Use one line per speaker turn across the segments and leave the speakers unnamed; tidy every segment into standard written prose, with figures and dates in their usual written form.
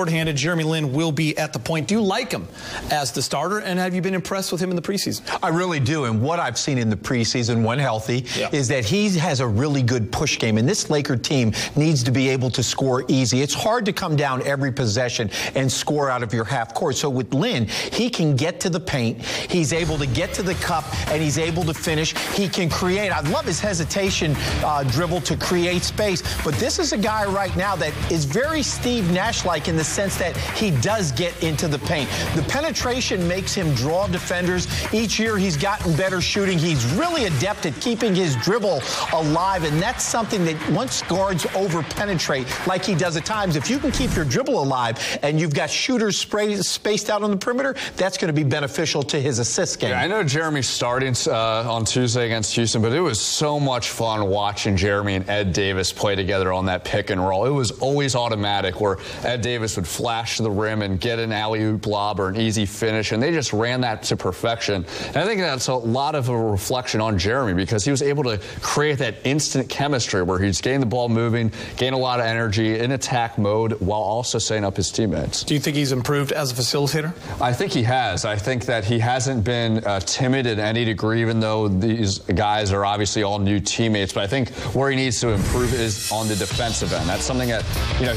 Short-handed, Jeremy Lin will be at the point. Do you like him as the starter, and have you been impressed with him in the preseason?
I really do, and what I've seen in the preseason when healthy is that he has a really good push game, and this Laker team needs to be able to score easy. It's hard to come down every possession and score out of your half court. So with Lin, he can get to the paint, he's able to get to the cup, and he's able to finish. He can create. I love his hesitation dribble to create space, but this is a guy right now that is very Steve Nash-like in the sense that he does get into the paint. The penetration makes him draw defenders. Each year he's gotten better shooting. He's really adept at keeping his dribble alive, and that's something that once guards over-penetrate, like he does at times, if you can keep your dribble alive and you've got shooters spaced out on the perimeter, that's going to be beneficial to his assist game.
Yeah, I know Jeremy's starting on Tuesday against Houston, but it was so much fun watching Jeremy and Ed Davis play together on that pick and roll. It was always automatic where Ed Davis would flash to the rim and get an alley-oop lob or an easy finish, and they just ran that to perfection. And I think that's a lot of a reflection on Jeremy because he was able to create that instant chemistry where he's getting the ball moving, gain a lot of energy in attack mode while also setting up his teammates.
Do you think he's improved as a facilitator?
I think he has. I think that he hasn't been timid in any degree, even though these guys are obviously all new teammates. But I think where he needs to improve is on the defensive end. That's something that,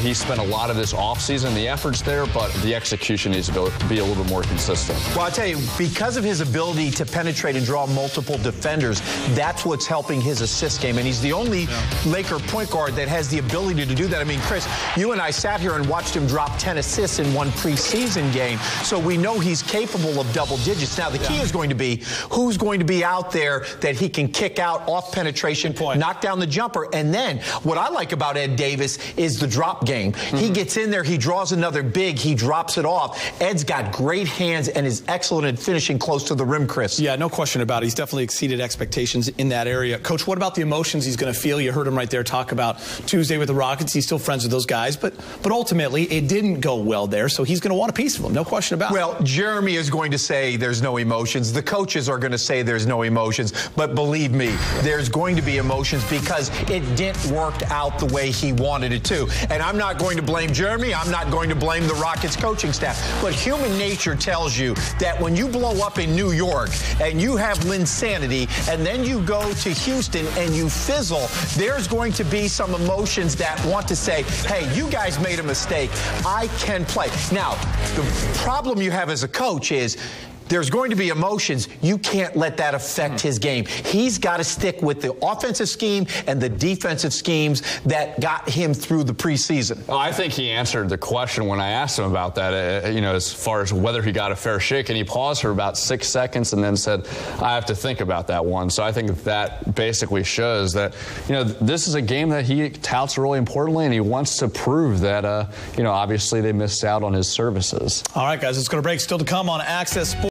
he spent a lot of this offseason. The effort's there, but the execution needs to be a little bit more consistent.
Well, I'll tell you, because of his ability to penetrate and draw multiple defenders, that's what's helping his assist game. And he's the only Laker point guard that has the ability to do that. I mean, Chris, you and I sat here and watched him drop 10 assists in one preseason game, so we know he's capable of double digits. Now, the key is going to be who's going to be out there that he can kick out off penetration, knock down the jumper. And then what I like about Ed Davis is the drop game. He gets in there, he draws another big, he drops it off. Ed's got great hands and is excellent at finishing close to the rim, Chris.
Yeah, no question about it. He's definitely exceeded expectations in that area. Coach, what about the emotions he's going to feel? You heard him right there talk about Tuesday with the Rockets. He's still friends with those guys, but ultimately it didn't go well there, so he's going to want a piece of them. No question about it.
Well, Jeremy is going to say there's no emotions. The coaches are going to say there's no emotions, but believe me, there's going to be emotions because it didn't work out the way he wanted it to. And I'm not going to blame Jeremy. I'm not going to blame the Rockets coaching staff. But human nature tells you that when you blow up in New York and you have Linsanity and then you go to Houston and you fizzle, there's going to be some emotions that want to say, hey, you guys made a mistake. I can play. Now, the problem you have as a coach is there's going to be emotions. You can't let that affect his game. He's got to stick with the offensive scheme and the defensive schemes that got him through the preseason.
Oh, I think he answered the question when I asked him about that, as far as whether he got a fair shake. And he paused for about 6 seconds and then said, I have to think about that one. So I think that basically shows that, this is a game that he touts really importantly, and he wants to prove that, obviously they missed out on his services.
All right, guys, it's going to break. Still to come on Access Sports.